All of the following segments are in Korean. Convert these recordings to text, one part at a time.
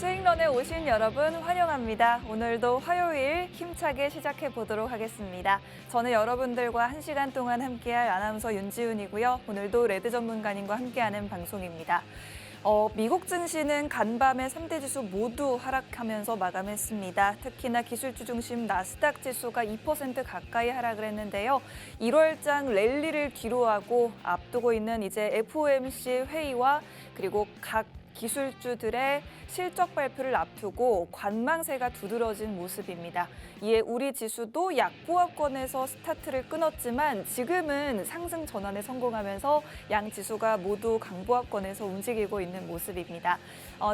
스윙런에 오신 여러분 환영합니다. 오늘도 화요일 힘차게 시작해 보도록 하겠습니다. 저는 여러분들과 1시간 동안 함께할 아나운서 윤지훈이고요. 오늘도 레드 전문가님과 함께하는 방송입니다. 미국 증시는 간밤에 3대 지수 모두 하락하면서 마감했습니다. 특히나 기술주 중심 나스닥 지수가 2% 가까이 하락을 했는데요. 1월장 랠리를 뒤로하고 앞두고 있는 이제 FOMC 회의와 그리고 각 기술주들의 실적 발표를 앞두고 관망세가 두드러진 모습입니다. 이에 우리 지수도 약보합권에서 스타트를 끊었지만 지금은 상승 전환에 성공하면서 양 지수가 모두 강보합권에서 움직이고 있는 모습입니다.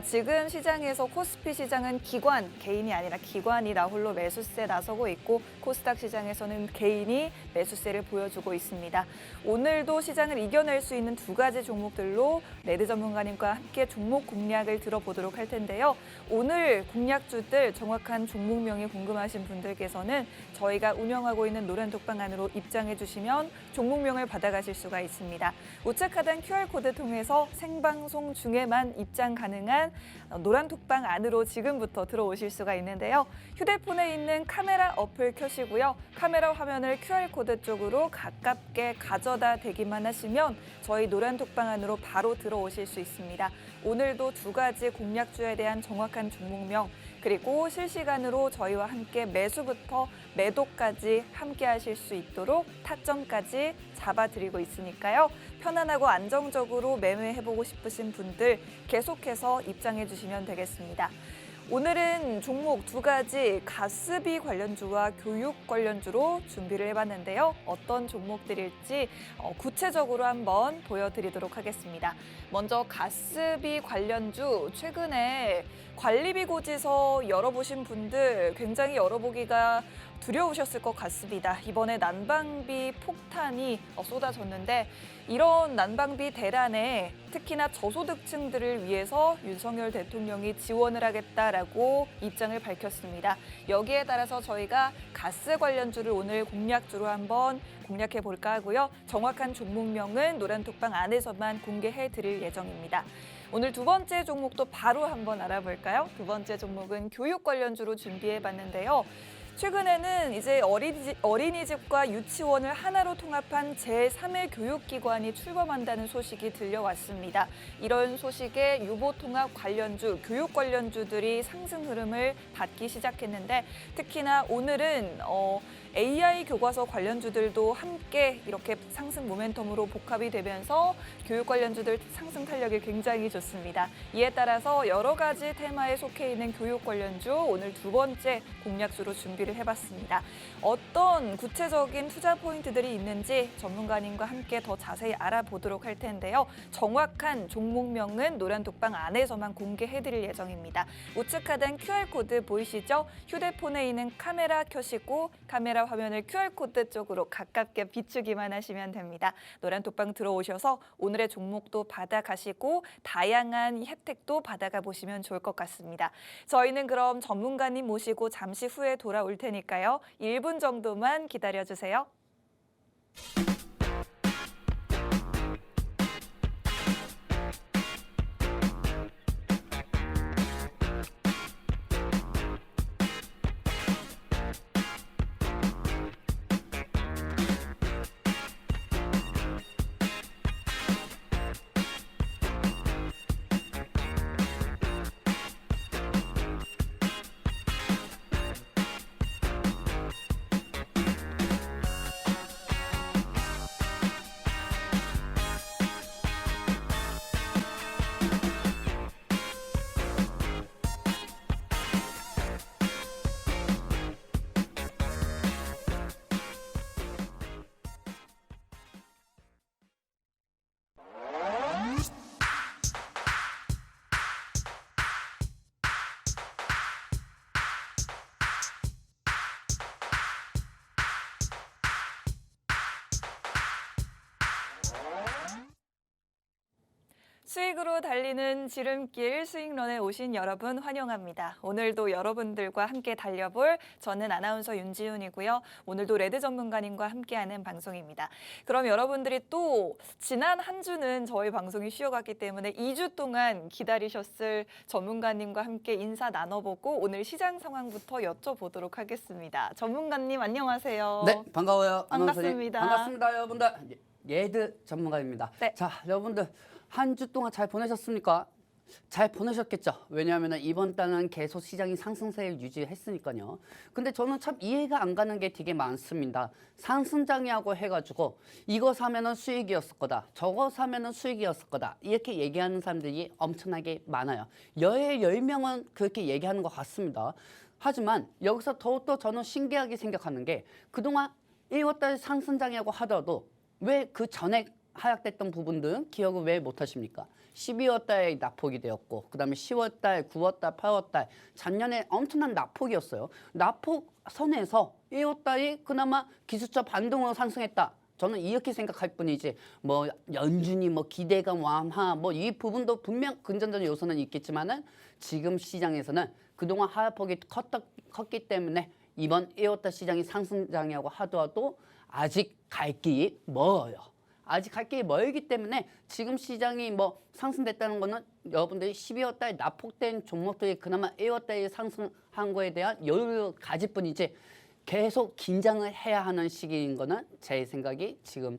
지금 시장에서 코스피 시장은 기관, 개인이 아니라 기관이 나홀로 매수세 나서고 있고 코스닥 시장에서는 개인이 매수세를 보여주고 있습니다. 오늘도 시장을 이겨낼 수 있는 두 가지 종목들로 레드 전문가님과 함께 종목 공략을 들어보도록 할 텐데요. 오늘 공략주들 정확한 종목명이 궁금하신 분들께서는 저희가 운영하고 있는 노란톡방 안으로 입장해 주시면 종목명을 받아가실 수가 있습니다. 우측 하단 QR코드 통해서 생방송 중에만 입장 가능한 노란톡방 안으로 지금부터 들어오실 수가 있는데요. 휴대폰에 있는 카메라 어플 켜시고요. 카메라 화면을 QR코드 쪽으로 가깝게 가져다 대기만 하시면 저희 노란톡방 안으로 바로 들어오실 수 있습니다. 오늘도 두 가지 공략주에 대한 정확한 종목명 그리고 실시간으로 저희와 함께 매수부터 매도까지 함께 하실 수 있도록 타점까지 잡아드리고 있으니까요. 편안하고 안정적으로 매매해보고 싶으신 분들 계속해서 입장해 주시면 되겠습니다. 오늘은 종목 두 가지 가스비 관련주와 교육 관련주로 준비를 해봤는데요. 어떤 종목들일지 구체적으로 한번 보여드리도록 하겠습니다. 먼저 가스비 관련주 최근에 관리비 고지서 열어보신 분들 굉장히 열어보기가 두려우셨을 것 같습니다. 이번에 난방비 폭탄이 쏟아졌는데 이런 난방비 대란에 특히나 저소득층들을 위해서 윤석열 대통령이 지원을 하겠다라고 입장을 밝혔습니다. 여기에 따라서 저희가 가스 관련주를 오늘 공략주로 한번 공략해 볼까 하고요. 정확한 종목명은 노란톡방 안에서만 공개해 드릴 예정입니다. 오늘 두 번째 종목도 바로 한번 알아볼까요? 두 번째 종목은 교육 관련주로 준비해 봤는데요. 최근에는 이제 어린이집과 유치원을 하나로 통합한 제3의 교육기관이 출범한다는 소식이 들려왔습니다. 이런 소식에 유보통합 관련주, 교육 관련주들이 상승 흐름을 받기 시작했는데 특히나 오늘은 AI 교과서 관련주들도 함께 이렇게 상승 모멘텀으로 복합이 되면서 교육 관련주들 상승 탄력이 굉장히 좋습니다. 이에 따라서 여러 가지 테마에 속해 있는 교육 관련주 오늘 두 번째 공략주로 준비를 해봤습니다. 어떤 구체적인 투자 포인트들이 있는지 전문가님과 함께 더 자세히 알아보도록 할 텐데요. 정확한 종목명은 노란톡방 안에서만 공개해드릴 예정입니다. 우측 하단 QR코드 보이시죠? 휴대폰에 있는 카메라 켜시고 카메라 화면을 QR코드 쪽으로 가깝게 비추기만 하시면 됩니다. 노란톡방 들어오셔서 오늘의 종목도 받아가시고 다양한 혜택도 받아가 보시면 좋을 것 같습니다. 저희는 그럼 전문가님 모시고 잠시 후에 돌아올 테니까요. 1분 정도만 기다려주세요. 수익으로 달리는 지름길 수익런에 오신 여러분 환영합니다. 오늘도 여러분들과 함께 달려볼 저는 아나운서 윤지훈이고요. 오늘도 레드 전문가님과 함께하는 방송입니다. 그럼 여러분들이 또 지난 한 주는 저희 방송이 쉬어갔기 때문에 2주 동안 기다리셨을 전문가님과 함께 인사 나눠보고 오늘 시장 상황부터 여쭤보도록 하겠습니다. 전문가님 안녕하세요. 네, 반가워요. 반갑습니다. 반갑습니다, 여러분들. 레드 전문가입니다. 네. 자, 여러분들 한 주 동안 잘 보내셨습니까? 잘 보내셨겠죠? 왜냐하면 이번 달은 계속 시장이 상승세를 유지했으니까요. 근데 저는 참 이해가 안 가는 게 되게 많습니다. 상승장이라고 해가지고 이거 사면은 수익이었을 거다. 저거 사면은 수익이었을 거다. 이렇게 얘기하는 사람들이 엄청나게 많아요. 여의 10명은 그렇게 얘기하는 것 같습니다. 하지만 여기서 더욱더 저는 신기하게 생각하는 게 그동안 1월달 상승장이라고 하더라도 왜 그 전에 하락됐던 부분들은 기억을 왜 못하십니까? 12월달에 낙폭이 되었고 그 다음에 10월달, 9월달, 8월달 작년에 엄청난 낙폭이었어요. 낙폭 선에서 1월달이 그나마 기술적 반등으로 상승했다. 저는 이렇게 생각할 뿐이지 뭐 연준이 뭐 기대감 완화 뭐 이 부분도 분명 긍정적인 요소는 있겠지만은 지금 시장에서는 그동안 하락폭이 컸기 때문에 이번 1월달 시장이 상승장이라고 하더라도 아직 갈 길이 멀어요. 아직 갈 길이 멀기 때문에 지금 시장이 뭐 상승됐다는 거는 여러분들이 12월 달 낙폭된 종목들이 그나마 1월 달에 상승한 거에 대한 여유를 가질 뿐이지 계속 긴장을 해야 하는 시기인 거는 제 생각이 지금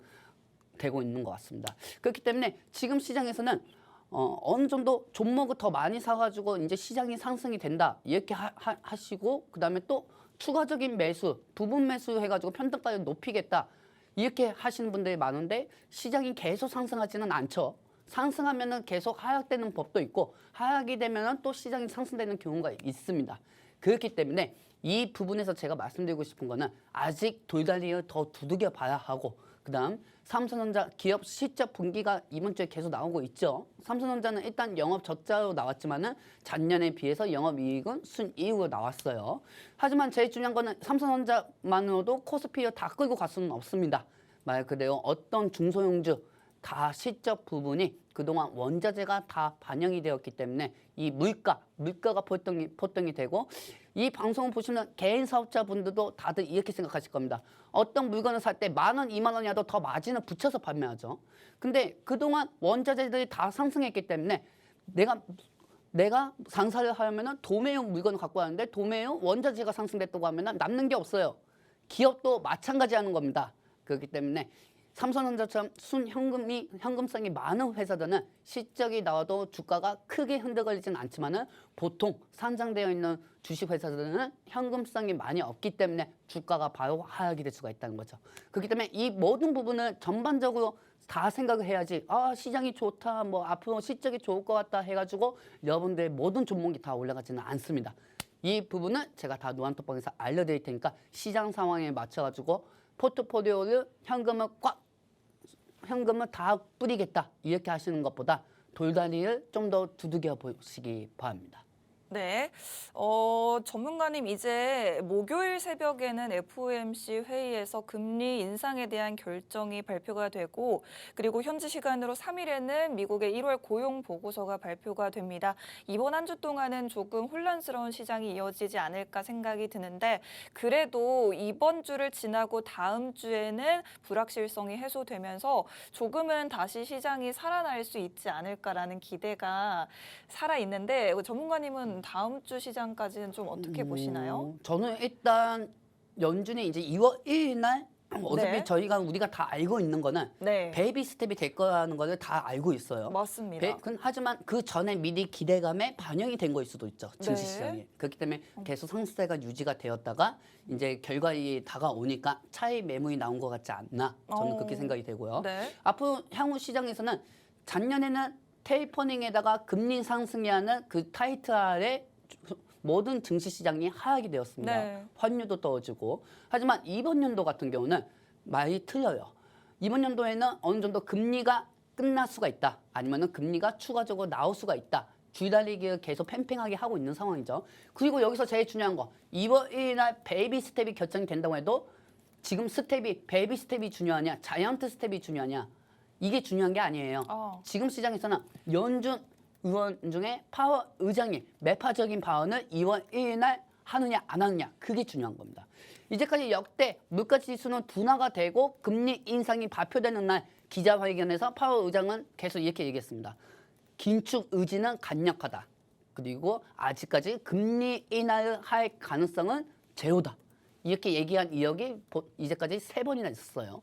되고 있는 것 같습니다. 그렇기 때문에 지금 시장에서는 어느 정도 종목을 더 많이 사가지고 이제 시장이 상승이 된다 이렇게 하시고 그 다음에 또 추가적인 매수, 부분 매수 해가지고 편등가를 높이겠다 이렇게 하시는 분들이 많은데 시장이 계속 상승하지는 않죠. 상승하면은 계속 하락되는 법도 있고 하락이 되면은 또 시장이 상승되는 경우가 있습니다. 그렇기 때문에 이 부분에서 제가 말씀드리고 싶은 거는 아직 돌다리를 더 두들겨 봐야 하고 그다음 삼성전자 기업 실적 분기가 이번 주에 계속 나오고 있죠. 삼성전자는 일단 영업 적자로 나왔지만은 작년에 비해서 영업이익은 순이익으로 나왔어요. 하지만 제일 중요한 거는 삼성전자만으로도 코스피를 다 끌고 갈 수는 없습니다. 말 그대로 어떤 중소형주 다 실적 부분이 그동안 원자재가 다 반영이 되었기 때문에 이 물가가 폭등이 되고 이 방송을 보시면 개인 사업자분들도 다들 이렇게 생각하실 겁니다. 어떤 물건을 살 때 10,000원, 20,000원이라도 더 마진을 붙여서 판매하죠. 근데 그동안 원자재들이 다 상승했기 때문에 내가 장사를 하려면 도매용 물건을 갖고 왔는데 도매용 원자재가 상승됐다고 하면 남는 게 없어요. 기업도 마찬가지 하는 겁니다. 그렇기 때문에 삼성전자처럼 현금성이 많은 회사들은 실적이 나와도 주가가 크게 흔들리지는 않지만은 보통 상장되어 있는 주식 회사들은 현금성이 많이 없기 때문에 주가가 바로 하락이 될 수가 있다는 거죠. 그렇기 때문에 이 모든 부분을 전반적으로 다 생각을 해야지 시장이 좋다 뭐 앞으로 실적이 좋을 것 같다 해가지고 여러분들의 모든 종목이 다 올라가지는 않습니다. 이 부분은 제가 다 노안톡방에서 알려드릴 테니까 시장 상황에 맞춰가지고 포트폴리오를 현금을 다 뿌리겠다 이렇게 하시는 것보다 돌다리를 좀 더 두들겨 보시기 바랍니다. 네, 전문가님 이제 목요일 새벽에는 FOMC 회의에서 금리 인상에 대한 결정이 발표가 되고 그리고 현지 시간으로 3일에는 미국의 1월 고용 보고서가 발표가 됩니다. 이번 한 주 동안은 조금 혼란스러운 시장이 이어지지 않을까 생각이 드는데 그래도 이번 주를 지나고 다음 주에는 불확실성이 해소되면서 조금은 다시 시장이 살아날 수 있지 않을까라는 기대가 살아있는데 전문가님은 다음 주 시장까지는 좀 어떻게 보시나요? 저는 일단 연준이 이제 2월 1일 날 어차피 네. 우리가 다 알고 있는 거는 네. 베이비 스텝이 될 거라는 거를 다 알고 있어요. 맞습니다. 하지만 그 전에 미리 기대감에 반영이 된 거일 수도 있죠. 증시 네. 시장에. 그렇기 때문에 계속 상승세가 유지가 되었다가 이제 결과가 다가오니까 차익 매물이 나온 것 같지 않나. 저는 그렇게 생각이 되고요. 네. 앞으로 향후 시장에서는 작년에는 테이퍼닝에다가 금리 상승이라는 그 타이틀 아래 모든 증시 시장이 하락이 되었습니다. 네. 환율도 떨어지고. 하지만 이번 연도 같은 경우는 말이 틀려요. 이번 연도에는 어느 정도 금리가 끝날 수가 있다. 아니면은 금리가 추가적으로 나올 수가 있다. 줄다리기를 계속 팽팽하게 하고 있는 상황이죠. 그리고 여기서 제일 중요한 거 2월 1일 날 베이비 스텝이 결정이 된다고 해도 지금 베이비 스텝이 중요하냐 자이언트 스텝이 중요하냐 이게 중요한 게 아니에요. 지금 시장에서는 연준 의원 중에 파월 의장이 매파적인 발언을 2월 1일 날 하느냐 안 하느냐 그게 중요한 겁니다. 이제까지 역대 물가지수는 둔화가 되고 금리 인상이 발표되는 날 기자회견에서 파월 의장은 계속 이렇게 얘기했습니다. 긴축 의지는 강력하다. 그리고 아직까지 금리 인하를 할 가능성은 제로다. 이렇게 얘기한 이력이 이제까지 3번이나 있었어요.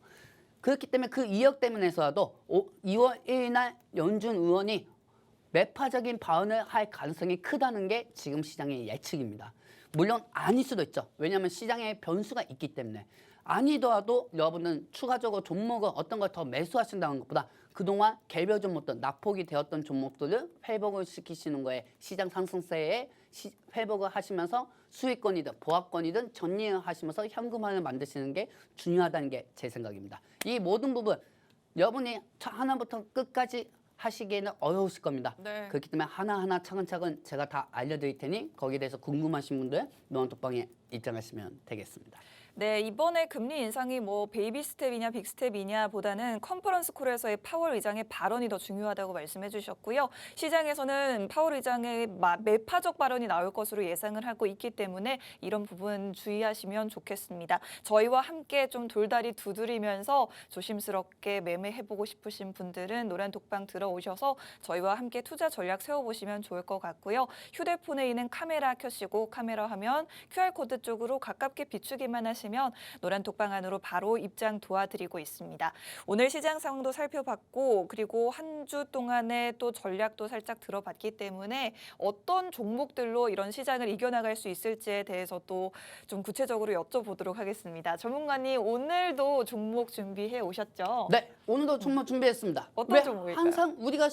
그렇기 때문에 그 이력 때문에서라도 2월 1일 날 연준 의원이 매파적인 발언을 할 가능성이 크다는 게 지금 시장의 예측입니다. 물론 아닐 수도 있죠. 왜냐하면 시장에 변수가 있기 때문에. 아니더라도 여러분은 추가적으로 종목을 어떤 걸 더 매수하신다는 것보다 그동안 개별 종목들, 낙폭이 되었던 종목들을 회복을 시키시는 거에 시장 상승세에 회복을 하시면서 수익권이든 보합권이든 정리를 하시면서 현금화를 만드시는 게 중요하다는 게 제 생각입니다. 이 모든 부분 여러분이 하나부터 끝까지 하시기에는 어려우실 겁니다. 네. 그렇기 때문에 하나하나 차근차근 제가 다 알려드릴 테니 거기에 대해서 궁금하신 분들 노안톡방에 입장하시면 되겠습니다. 네, 이번에 금리 인상이 뭐 베이비 스텝이냐 빅 스텝이냐 보다는 컨퍼런스 콜에서의 파월 의장의 발언이 더 중요하다고 말씀해 주셨고요. 시장에서는 파월 의장의 매파적 발언이 나올 것으로 예상을 하고 있기 때문에 이런 부분 주의하시면 좋겠습니다. 저희와 함께 좀 돌다리 두드리면서 조심스럽게 매매해보고 싶으신 분들은 노란 독방 들어오셔서 저희와 함께 투자 전략 세워보시면 좋을 것 같고요. 휴대폰에 있는 카메라 켜시고 카메라 화면 QR코드 쪽으로 가깝게 비추기만 하시면 노란 독방 안으로 바로 입장 도와드리고 있습니다. 오늘 시장 상황도 살펴봤고 그리고 한 주 동안의 또 전략도 살짝 들어봤기 때문에 어떤 종목들로 이런 시장을 이겨나갈 수 있을지에 대해서도 좀 구체적으로 여쭤보도록 하겠습니다. 전문가님 오늘도 종목 준비해 오셨죠? 네, 오늘도 종목 준비했습니다. 어떤 왜 종목일까요? 항상 우리가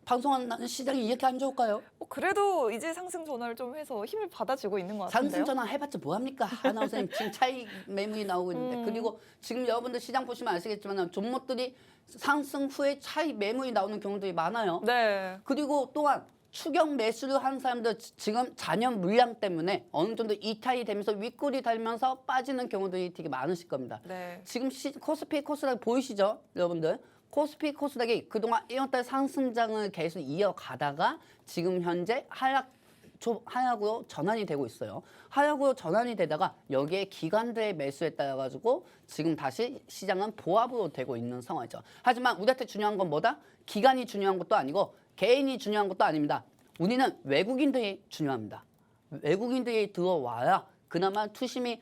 방송하는 시장이 이렇게 안 좋을까요? 그래도 이제 상승 전환을 좀 해서 힘을 받아주고 있는 것 같은데요. 상승 전환 해봤자 뭐합니까? 아나운서님 지금 차익 매물이 나오고 있는데 그리고 지금 여러분들 시장 보시면 아시겠지만 종목들이 상승 후에 차익 매물이 나오는 경우들이 많아요. 네. 그리고 또한 추격 매수를 하는 사람들 지금 잔여 물량 때문에 어느 정도 이탈이 되면서 윗골이 달면서 빠지는 경우들이 되게 많으실 겁니다. 네. 지금 코스피 코스닥 보이시죠, 여러분들? 코스피 코스닥이 그동안 1월달 상승장을 계속 이어가다가 지금 현재 하락으로 전환이 되고 있어요. 하락으로 전환이 되다가 여기에 기관들의 매수에 따라 가지고 지금 다시 시장은 보합으로 되고 있는 상황이죠. 하지만 우리한테 중요한 건 뭐다? 기관이 중요한 것도 아니고 개인이 중요한 것도 아닙니다. 우리는 외국인들이 중요합니다. 외국인들이 들어와야 그나마 투심이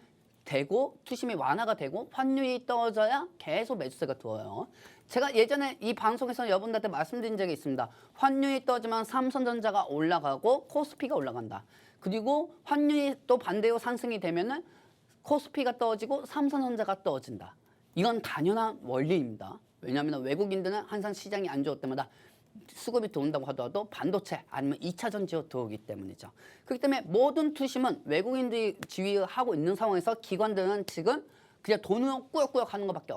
완화가 되고 환율이 떨어져야 계속 매수세가 들어와요. 제가 예전에 이 방송에서 여러분들한테 말씀드린 적이 있습니다. 환율이 떨어지면 삼성전자가 올라가고 코스피가 올라간다. 그리고 환율이 또 반대로 상승이 되면은 코스피가 떨어지고 삼성전자가 떨어진다. 이건 당연한 원리입니다. 왜냐하면 외국인들은 항상 시장이 안 좋을 때마다 수급이 들어온다고 하더라도 반도체 아니면 2차 전지로 들어오기 때문이죠. 그렇기 때문에 모든 투심은 외국인들이 지휘하고 있는 상황에서 기관들은 지금 그냥 돈으로 꾸역꾸역 하는 것밖에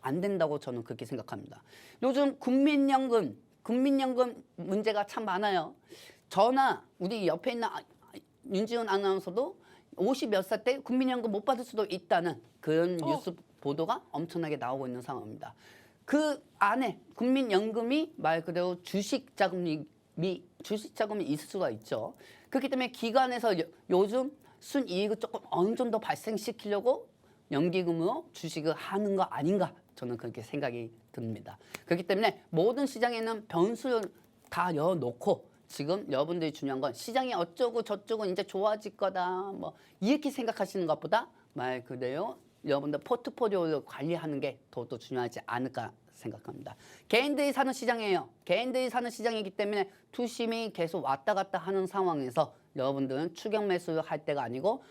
안 된다고 저는 그렇게 생각합니다. 요즘 국민연금 문제가 참 많아요. 저나 우리 옆에 있는 윤지훈 아나운서도 50몇 살 때 국민연금 못 받을 수도 있다는 그런 뉴스 보도가 엄청나게 나오고 있는 상황입니다. 그 안에 국민연금이 말 그대로 주식 자금이 있을 수가 있죠. 그렇기 때문에 기관에서 요즘 순이익을 조금 어느 정도 발생시키려고 연기금으로 주식을 하는 거 아닌가 저는 그렇게 생각이 듭니다. 그렇기 때문에 모든 시장에는 변수를 다 열어놓고 지금 여러분들이 중요한 건 시장이 어쩌고 저쩌고 이제 좋아질 거다 뭐 이렇게 생각하시는 것보다 말 그대로 여러분들 포트폴리오를 관리하는 게 더욱더 중요하지 않을까 생각합니다. 개인들이 사는 시장이에요. 개인들이 사는 시장이기 때문에 투심이 계속 왔다 갔다 하는 상황에서 여러분들은 추격 매수를 할 때가 아니고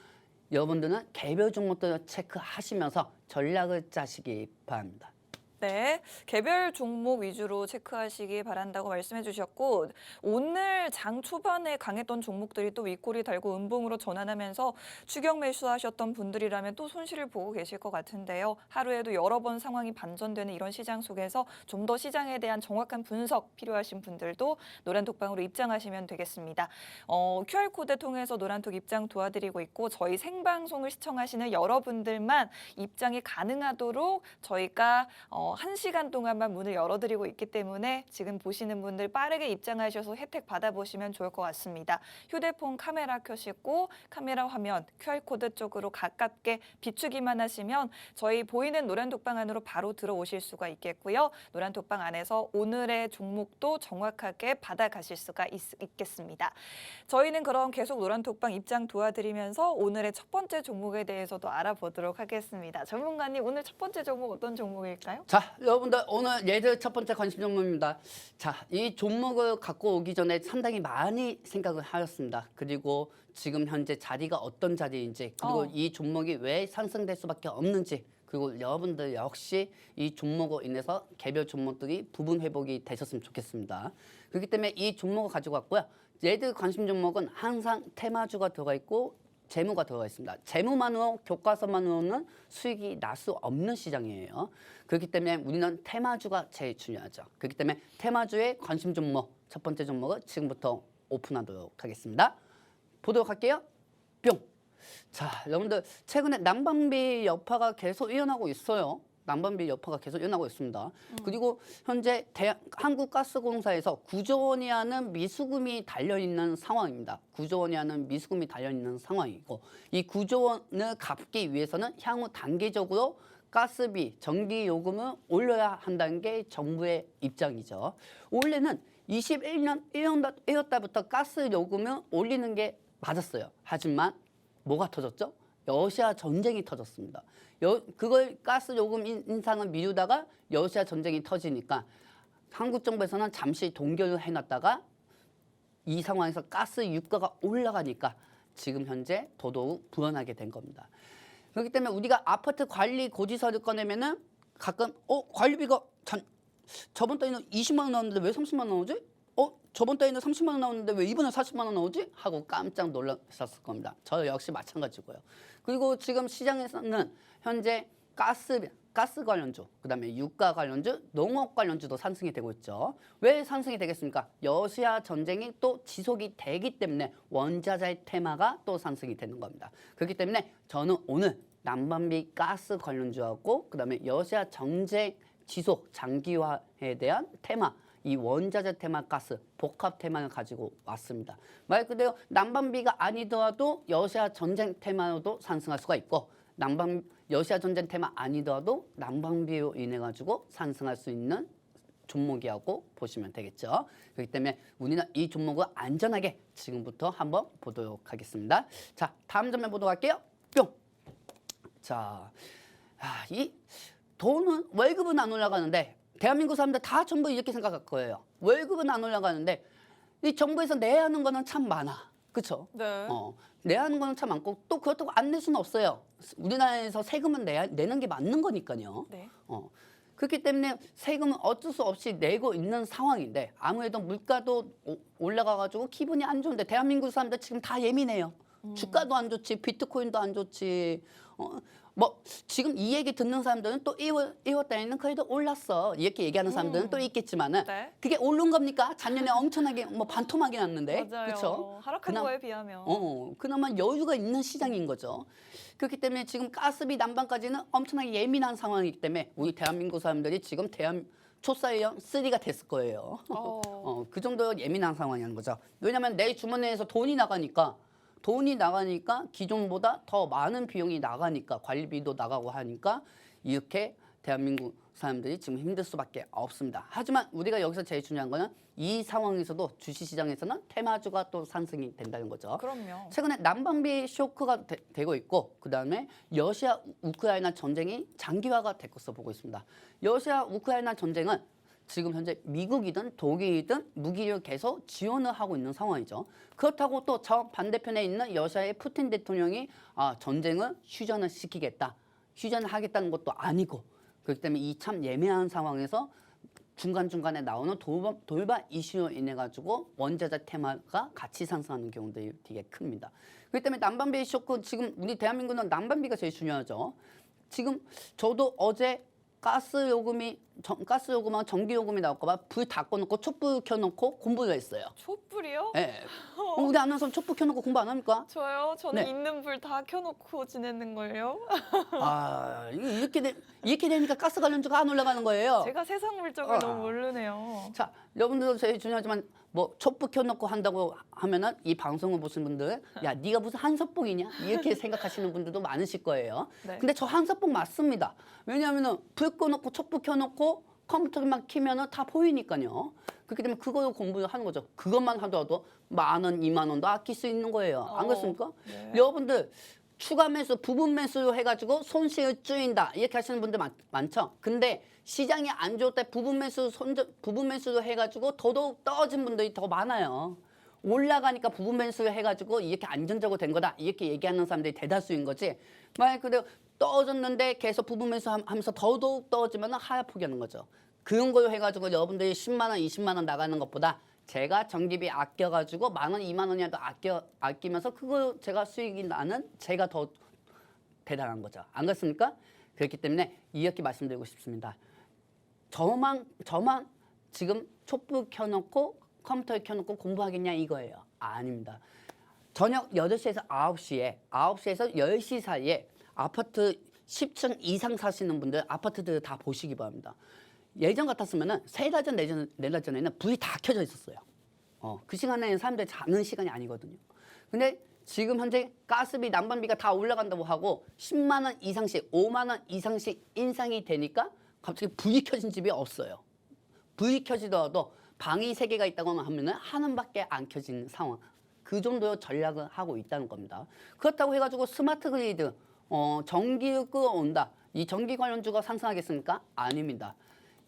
여러분들은 개별 종목들을 체크하시면서 전략을 짜시기 바랍니다. 네, 개별 종목 위주로 체크하시기 바란다고 말씀해 주셨고 오늘 장 초반에 강했던 종목들이 또 윗골이 달고 음봉으로 전환하면서 추격 매수하셨던 분들이라면 또 손실을 보고 계실 것 같은데요. 하루에도 여러 번 상황이 반전되는 이런 시장 속에서 좀 더 시장에 대한 정확한 분석 필요하신 분들도 노란 독방으로 입장하시면 되겠습니다. QR코드 통해서 노란톡 입장 도와드리고 있고 저희 생방송을 시청하시는 여러분들만 입장이 가능하도록 저희가 1시간 동안만 문을 열어드리고 있기 때문에 지금 보시는 분들 빠르게 입장하셔서 혜택 받아보시면 좋을 것 같습니다. 휴대폰 카메라 켜시고 카메라 화면 QR코드 쪽으로 가깝게 비추기만 하시면 저희 보이는 노란톡방 안으로 바로 들어오실 수가 있겠고요. 노란톡방 안에서 오늘의 종목도 정확하게 받아가실 수가 있겠습니다. 저희는 그럼 계속 노란톡방 입장 도와드리면서 오늘의 첫 번째 종목에 대해서도 알아보도록 하겠습니다. 전문가님, 오늘 첫 번째 종목 어떤 종목일까요? 자, 여러분들 오늘 예드 첫 번째 관심 종목입니다. 자, 이 종목을 갖고 오기 전에 상당히 많이 생각을 하였습니다. 그리고 지금 현재 자리가 어떤 자리인지, 그리고 이 종목이 왜 상승될 수밖에 없는지, 그리고 여러분들 역시 이 종목으로 인해서 개별 종목들이 부분 회복이 되셨으면 좋겠습니다. 그렇기 때문에 이 종목을 가지고 왔고요. 예드 관심 종목은 항상 테마주가 들어가 있고 재무가 들어가 있습니다. 재무만으로, 교과서만으로는 수익이 날 수 없는 시장이에요. 그렇기 때문에 우리는 테마주가 제일 중요하죠. 그렇기 때문에 테마주의 관심 종목, 첫 번째 종목을 지금부터 오픈하도록 하겠습니다. 보도록 할게요. 뿅. 자, 여러분들 최근에 난방비 여파가 계속 일어나고 있어요. 난방비 여파가 계속 일어나고 있습니다. 그리고 현재 한국가스공사에서 9조 원이 하는 미수금이 달려있는 상황입니다. 9조 원이 하는 미수금이 달려있는 상황이고, 이 9조 원을 갚기 위해서는 향후 단계적으로 가스비, 전기요금을 올려야 한다는 게 정부의 입장이죠. 원래는 21년 1월달부터 가스요금을 올리는 게 맞았어요. 하지만 뭐가 터졌죠? 러시아 전쟁이 터졌습니다. 그걸 가스 요금 인상을 미루다가 러시아 전쟁이 터지니까 한국 정부에서는 잠시 동결을 해놨다가 이 상황에서 가스 유가가 올라가니까 지금 현재 더더욱 불안하게 된 겁니다. 그렇기 때문에 우리가 아파트 관리 고지서를 꺼내면은 가끔 관리비가 저번 달에는 20만 원 나왔는데 왜 30만 원 나오지? 저번 달에는 30만 원 나왔는데 왜 이번에 40만 원 나오지? 하고 깜짝 놀라셨을 겁니다. 저 역시 마찬가지고요. 그리고 지금 시장에서는 현재 가스 관련주, 그다음에 유가 관련주, 농업 관련주도 상승이 되고 있죠. 왜 상승이 되겠습니까? 러시아 전쟁이 또 지속이 되기 때문에 원자재 테마가 또 상승이 되는 겁니다. 그렇기 때문에 저는 오늘 난방비 가스 관련주하고 그다음에 러시아 전쟁 지속 장기화에 대한 테마, 이 원자재 테마 가스 복합 테마를 가지고 왔습니다. 말 그대로 난방비가 아니더라도 러시아 전쟁 테마로도 상승할 수가 있고, 러시아 전쟁 테마 아니더라도 난방비로 인해 가지고 상승할 수 있는 종목이라고 보시면 되겠죠. 그렇기 때문에 우리는 이 종목을 안전하게 지금부터 한번 보도록 하겠습니다. 자, 다음 장면 보도록 할게요. 뿅. 자, 이 돈은 월급은 안 올라가는데 대한민국 사람들 다 전부 이렇게 생각할 거예요. 월급은 안 올라가는데 이 정부에서 내야 하는 거는 참 많아. 그렇죠? 네. 내야 하는 거는 참 많고 또 그렇다고 안 낼 수는 없어요. 우리나라에서 세금은 내는 게 맞는 거니까요. 네. 그렇기 때문에 세금은 어쩔 수 없이 내고 있는 상황인데 아무래도 물가도 올라가가지고 기분이 안 좋은데 대한민국 사람들 지금 다 예민해요. 주가도 안 좋지, 비트코인도 안 좋지. 뭐 지금 이 얘기 듣는 사람들은 또 1월 달에는 그래도 올랐어 이렇게 얘기하는 사람들은 또 있겠지만은 네. 그게 오른 겁니까? 작년에 엄청나게 뭐 반토막이 났는데, 맞아요. 그렇죠? 하락한 거에 비하면. 그나마 여유가 있는 시장인 거죠. 그렇기 때문에 지금 가스비 난방까지는 엄청나게 예민한 상황이기 때문에 우리 대한민국 사람들이 지금 초사이형 3가 됐을 거예요. 그 정도 예민한 상황이라는 거죠. 왜냐하면 내 주머니에서 돈이 나가니까 기존보다 더 많은 비용이 나가니까 관리비도 나가고 하니까 이렇게 대한민국 사람들이 지금 힘들 수밖에 없습니다. 하지만 우리가 여기서 제일 중요한 거는 이 상황에서도 주식시장에서는 테마주가 또 상승이 된다는 거죠. 그럼요. 최근에 난방비 쇼크가 되고 있고 그다음에 러시아 우크라이나 전쟁이 장기화가 될 것으로 보고 있습니다. 러시아 우크라이나 전쟁은 지금 현재 미국이든 독일이든 무기를 계속 지원을 하고 있는 상황이죠. 그렇다고 또 저 반대편에 있는 러시아의 푸틴 대통령이 전쟁을 휴전을 시키겠다, 휴전을 하겠다는 것도 아니고, 그렇기 때문에 이 참 예매한 상황에서 중간중간에 나오는 돌발 이슈로 인해 가지고 원자재 테마가 같이 상승하는 경우들이 되게 큽니다. 그렇기 때문에 난방비 쇼크, 지금 우리 대한민국은 난방비가 제일 중요하죠. 지금 저도 어제 가스 요금하고 전기 요금이 나올까봐 불 다 꺼놓고 촛불 켜놓고 공부를 했어요. 촛불이요? 예. 우리 아나운서 촛불 켜놓고 공부 안 합니까? 저요? 저는 네. 있는 불 다 켜놓고 지내는 걸요. 이렇게 되니까 가스 관련주가 안 올라가는 거예요. 제가 세상 물정을 너무 모르네요. 자, 여러분들도 제일 중요하지만 뭐 촛불 켜놓고 한다고 하면은 이 방송을 보신 분들, 야, 네가 무슨 한석봉이냐? 이렇게 생각하시는 분들도 많으실 거예요. 네. 근데 저 한석봉 맞습니다. 왜냐하면은 불 꺼놓고 촛불 켜놓고 컴퓨터만 키면은 다 보이니까요. 그렇기 때문에 그걸로 공부를 하는 거죠. 그것만 하더라도 10,000원, 20,000원도 아낄 수 있는 거예요. 안 그렇습니까? 네. 여러분들 추가 매수, 부분 매수로 해가지고 손실을 줄인다 이렇게 하시는 분들 많죠. 근데 시장이 안 좋을 때 부분 매수로 해가지고 더더욱 떨어진 분들이 더 많아요. 올라가니까 부분 매수를 해가지고 이렇게 안전적으로 된 거다 이렇게 얘기하는 사람들이 대다수인 거지. 만약 그대로 떨어졌는데 계속 부분 매수하면서 더더욱 떨어지면 하락 포기하는 거죠. 그런 걸 해가지고 여러분들이 10만 원, 20만 원 나가는 것보다 제가 전기비 아껴가지고 10,000원, 20,000원이라도 아끼면서 그거 제가 수익이 나는 제가 더 대단한 거죠. 안 그렇습니까? 그렇기 때문에 이렇게 말씀드리고 싶습니다. 저만 지금 촛불 켜놓고 컴퓨터 켜놓고 공부하겠냐 이거예요. 아닙니다. 저녁 8시에서 9시에서 10시 사이에 아파트 10층 이상 사시는 분들 아파트들 다 보시기 바랍니다. 예전 같았으면은 3달 전, 4달 전에는 불이 다 켜져 있었어요. 그 시간에는 사람들이 자는 시간이 아니거든요. 근데 지금 현재 가스비, 난방비가 다 올라간다고 하고 10만 원 이상씩, 5만 원 이상씩 인상이 되니까 갑자기 불이 켜진 집이 없어요. 불이 켜지더라도 방이 3개가 있다고 하면은 하나밖에 안 켜지는 상황. 그 정도 전략을 하고 있다는 겁니다. 그렇다고 해가지고 스마트 그리드, 전기를 끌어온다. 이 전기 관련주가 상승하겠습니까? 아닙니다.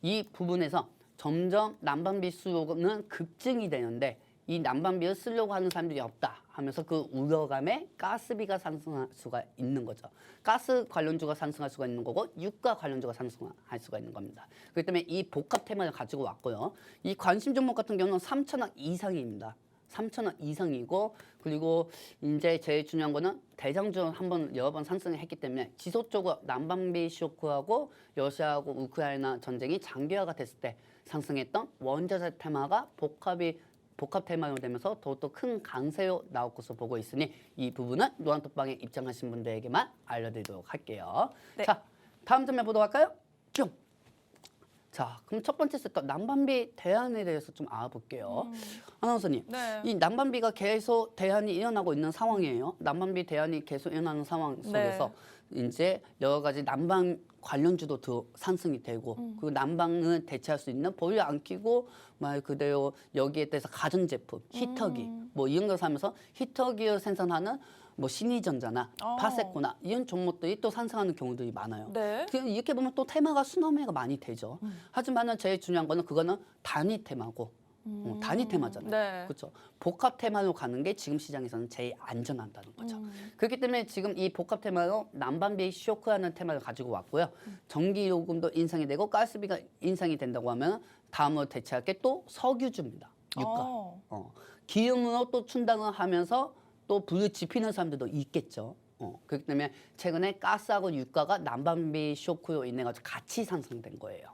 이 부분에서 점점 난방비 수요는 급증이 되는데 이 난방비를 쓰려고 하는 사람들이 없다 하면서 그 우려감에 가스비가 상승할 수가 있는 거죠. 가스 관련주가 상승할 수가 있는 거고 유가 관련주가 상승할 수가 있는 겁니다. 그렇기 때문에 이 복합 테마를 가지고 왔고요. 이 관심 종목 같은 경우는 3,000원 이상입니다. 3,000원 이상이고 그리고 이제 제일 중요한 거는 대장주 여러 번 상승했기 때문에 지속적으로 난방비 쇼크하고 러시아하고 우크라이나 전쟁이 장기화가 됐을 때 상승했던 원자재 테마가 복합 테마로 되면서 더욱더 큰 강세로 나올 것으로 보고 있으니 이 부분은 노란톡방에 입장하신 분들에게만 알려드리도록 할게요. 네. 자, 다음 장면 보도록 할까요? 뿅. 자, 그럼 첫 번째 세터 난방비 대안에 대해서 좀 알아볼게요. 아나운서님, 네. 이 난방비가 계속 대안이 일어나고 있는 상황이에요. 난방비 대안이 계속 일어나는 상황 속에서 이제 여러 가지 난방 관련주도 더 상승이 되고 그 난방을 대체할 수 있는 보일러 안 켜고 말 그대로 여기에 대해서 가전제품, 히터기 뭐 이런 거 사면서 히터기를 생산하는 뭐 신의전자나 파세코나 이런 종목들이 또 상승하는 경우들이 많아요. 네. 이렇게 보면 또 테마가 순환매가 많이 되죠. 하지만은 제일 중요한 거는 그거는 단위 테마고 단위 테마잖아요. 네. 그렇죠. 복합 테마로 가는 게 지금 시장에서는 제일 안전하다는 거죠. 그렇기 때문에 지금 이 복합 테마로 난방비 쇼크하는 테마를 가지고 왔고요. 전기 요금도 인상이 되고 가스비가 인상이 된다고 하면 다음으로 대체할 게 또 석유주입니다. 유가. 기름으로 또 충당을 하면서 또 불을 지피는 사람들도 있겠죠. 그렇기 때문에 최근에 가스하고 유가가 난방비 쇼크로 인해 가지고 같이 상승된 거예요.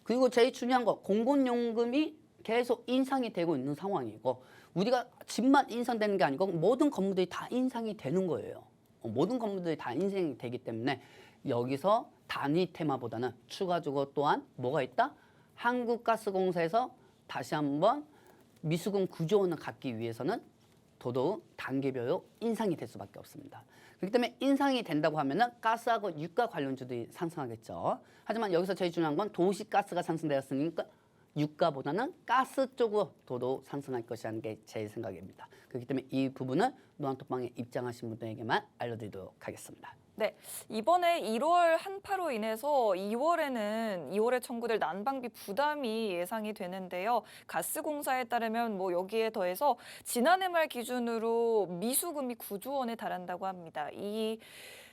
그리고 제일 중요한 거 공공요금이 계속 인상이 되고 있는 상황이고 우리가 집만 인상되는 게 아니고 모든 건물들이 다 인상이 되는 거예요. 모든 건물들이 다 인상이 되기 때문에 여기서 단위 테마보다는 추가적으로 또한 뭐가 있다? 한국가스공사에서 다시 한번 미수금 9조 원을 갖기 위해서는 더더욱 단계별로 인상이 될 수밖에 없습니다. 그렇기 때문에 인상이 된다고 하면은 가스하고 유가 관련주들이 상승하겠죠. 하지만 여기서 제일 중요한 건 도시가스가 상승되었으니까 유가보다는 가스 쪽으로 더더욱 상승할 것이라는 게 제 생각입니다. 그렇기 때문에 이 부분은 노란톡방에 입장하신 분들에게만 알려드리도록 하겠습니다. 네, 이번에 1월 한파로 인해서 2월에 청구될 난방비 부담이 예상이 되는데요. 가스공사에 따르면 뭐 여기에 더해서 지난해 말 기준으로 미수금이 9조 원에 달한다고 합니다. 이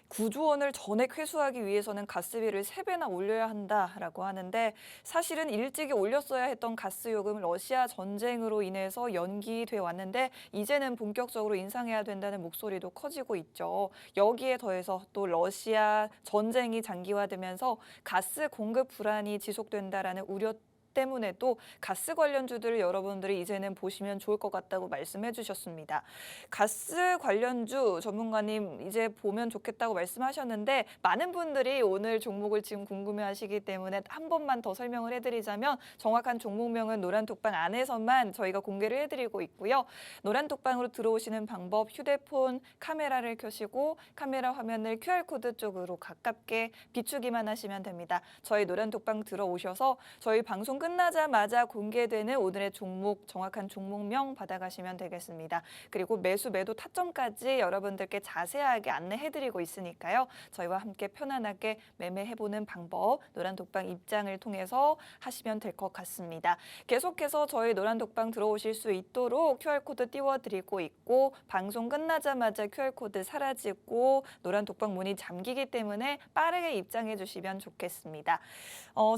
9조 원을 전액 회수하기 위해서는 가스비를 3배나 올려야 한다라고 하는데 사실은 일찍이 올렸어야 했던 가스 요금을 러시아 전쟁으로 인해서 연기돼 왔는데 이제는 본격적으로 인상해야 된다는 목소리도 커지고 있죠. 여기에 더해서 또 러시아 전쟁이 장기화되면서 가스 공급 불안이 지속된다라는 우려 때문에도 가스 관련주들을 여러분들이 이제는 보시면 좋을 것 같다고 말씀해 주셨습니다. 가스 관련주 전문가님 이제 보면 좋겠다고 말씀하셨는데 많은 분들이 오늘 종목을 지금 궁금해하시기 때문에 한 번만 더 설명을 해드리자면 정확한 종목명은 노란톡방 안에서만 저희가 공개를 해드리고 있고요. 노란톡방으로 들어오시는 방법 휴대폰 카메라를 켜시고 카메라 화면을 QR코드 쪽으로 가깝게 비추기만 하시면 됩니다. 저희 노란톡방 들어오셔서 저희 방송 끝나자마자 공개되는 오늘의 종목, 정확한 종목명 받아가시면 되겠습니다. 그리고 매수, 매도 타점까지 여러분들께 자세하게 안내해드리고 있으니까요. 저희와 함께 편안하게 매매해보는 방법, 노란독방 입장을 통해서 하시면 될 것 같습니다. 계속해서 저희 노란독방 들어오실 수 있도록 QR코드 띄워드리고 있고 방송 끝나자마자 QR코드 사라지고 노란독방 문이 잠기기 때문에 빠르게 입장해 주시면 좋겠습니다.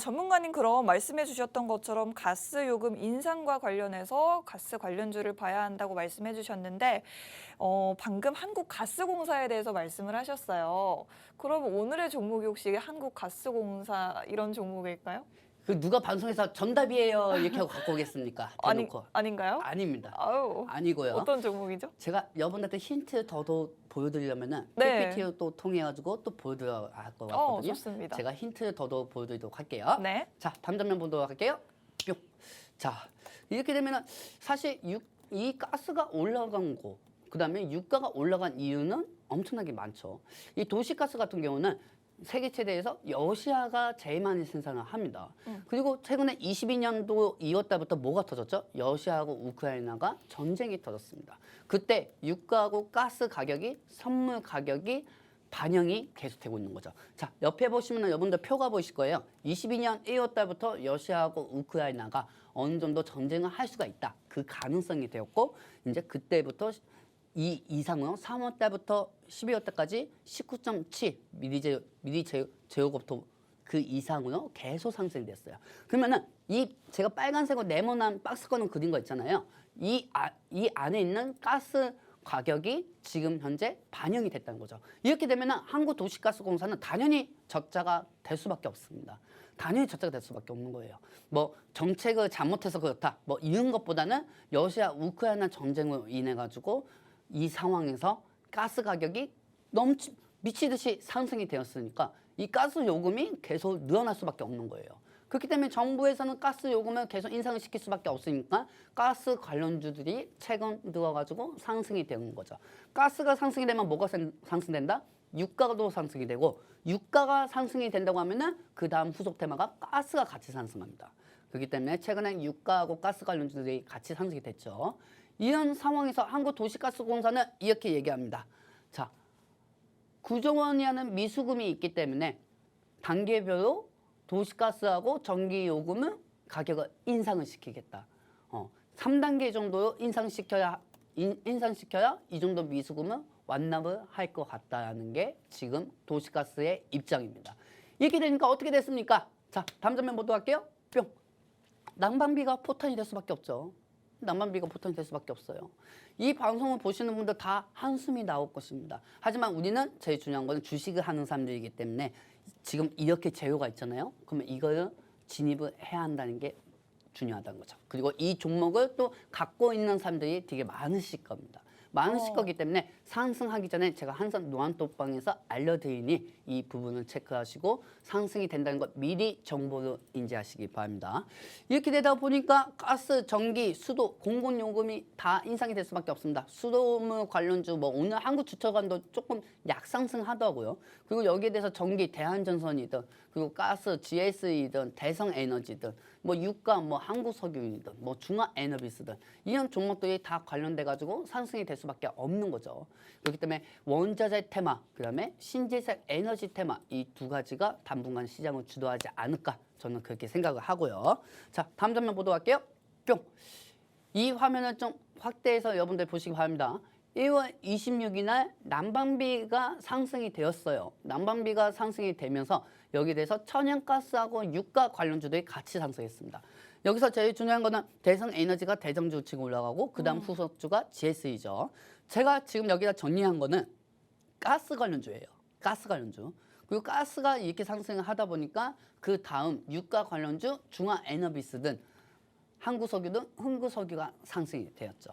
전문가님 그럼 말씀해 주셨던 것처럼 가스 요금 인상과 관련해서 가스 관련주를 봐야 한다고 말씀해 주셨는데 방금 한국가스공사에 대해서 말씀을 하셨어요. 그럼 오늘의 종목이 혹시 한국가스공사 이런 종목일까요? 그 누가 방송에서 정답이에요 이렇게 하고 갖고 오겠습니까? 대놓고. 아닌가요? 아닙니다. 아우, 아니고요. 어떤 종목이죠? 제가 여러분한테 힌트 더더 보여드리려면은 네. PPT로 또 통해 가지고 또 보여드려야 할 것 같거든요. 좋습니다. 제가 힌트 더더 보여드리도록 할게요. 네. 자, 다음 장면 보도록 할게요. 뿅. 자, 이렇게 되면은 사실 이 가스가 올라간 거, 그다음에 유가가 올라간 이유는 엄청나게 많죠. 이 도시가스 같은 경우는 세계 최대에서 러시아가 제일 많이 생산을 합니다. 그리고 최근에 22년도 2월달부터 뭐가 터졌죠? 러시아하고 우크라이나가 전쟁이 터졌습니다. 그때 유가하고 가스 가격이 선물 가격이 반영이 계속되고 있는 거죠. 자, 옆에 보시면 여러분들 표가 보이실 거예요. 22년 1월달부터 러시아하고 우크라이나가 어느 정도 전쟁을 할 수가 있다. 그 가능성이 되었고 이제 그때부터 이 이상으로 3월달부터 12월달까지 19.7 미리 제곱도 그 이상으로 계속 상승이 됐어요. 그러면은 이 제가 빨간색으로 네모난 박스권을 그린 거 있잖아요. 이 안에 있는 가스 가격이 지금 현재 반영이 됐다는 거죠. 이렇게 되면 한국도시가스공사는 당연히 적자가 될 수밖에 없습니다. 당연히 적자가 될 수밖에 없는 거예요. 뭐 정책을 잘못해서 그렇다. 뭐 이런 것보다는 러시아 우크라이나 전쟁으로 인해 가지고 이 상황에서 가스 가격이 미치듯이 상승이 되었으니까 이 가스 요금이 계속 늘어날 수밖에 없는 거예요. 그렇기 때문에 정부에서는 가스 요금을 계속 인상을 시킬 수밖에 없으니까 가스 관련주들이 최근 들어가지고 상승이 되는 거죠. 가스가 상승이 되면 뭐가 상승된다? 유가도 상승이 되고 유가가 상승이 된다고 하면은 그 다음 후속 테마가 가스가 같이 상승합니다. 그렇기 때문에 최근에 유가하고 가스 관련주들이 같이 상승이 됐죠. 이런 상황에서 한국도시가스공사는 이렇게 얘기합니다. 자, 9조 원이라는 미수금이 있기 때문에 단계별로 도시가스하고 전기요금은 가격을 인상을 시키겠다. 3단계 정도로 인상시켜야 이 정도 미수금은 완납을 할 것 같다는 게 지금 도시가스의 입장입니다. 이렇게 되니까 어떻게 됐습니까? 자, 다음 장면 보도록 할게요. 뿅. 난방비가 포탄이 될 수밖에 없죠. 난방비가 포탄이 될 수밖에 없어요. 이 방송을 보시는 분들 다 한숨이 나올 것입니다. 하지만 우리는 제일 중요한 건 주식을 하는 사람들이기 때문에 지금 이렇게 재료가 있잖아요. 그러면 이거를 진입을 해야 한다는 게 중요하다는 거죠. 그리고 이 종목을 또 갖고 있는 사람들이 되게 많으실 겁니다. 많으실 거기 때문에 상승하기 전에 제가 항상 노안톡방에서 알려드리니 이 부분을 체크하시고 상승이 된다는 것 미리 정보를 인지하시기 바랍니다. 이렇게 되다 보니까 가스, 전기, 수도, 공공요금이 다 인상이 될 수밖에 없습니다. 수도물 관련주 뭐 오늘 한국주철관도 조금 약상승하더라고요. 그리고 여기에 대해서 전기, 대한전선이든 그리고 가스, GS이든 대성에너지든 뭐 유가, 뭐 한국석유이든 뭐 중화에너비스든 이런 종목들이 다 관련돼 가지고 상승이 될 수밖에 없는 거죠. 그렇기 때문에 원자재 테마, 그다음에 신재생 에너지 테마 이 두 가지가 당분간 시장을 주도하지 않을까 저는 그렇게 생각을 하고요. 자, 다음 장면 보도록 할게요. 뿅. 이 화면을 좀 확대해서 여러분들 보시기 바랍니다. 1월 26일 날 난방비가 상승이 되었어요. 난방비가 상승이 되면서 여기에 대해서 천연가스하고 유가 관련주들이 같이 상승했습니다. 여기서 제일 중요한 거는 대성에너지가 대장주 치고 올라가고 그다음 후속주가 GSE죠. 제가 지금 여기다 정리한 거는 가스 관련주예요. 가스 관련주. 그리고 가스가 이렇게 상승을 하다 보니까 그 다음 유가 관련주 중화에너비스 등 한국석유 등 흥구석유가 상승이 되었죠.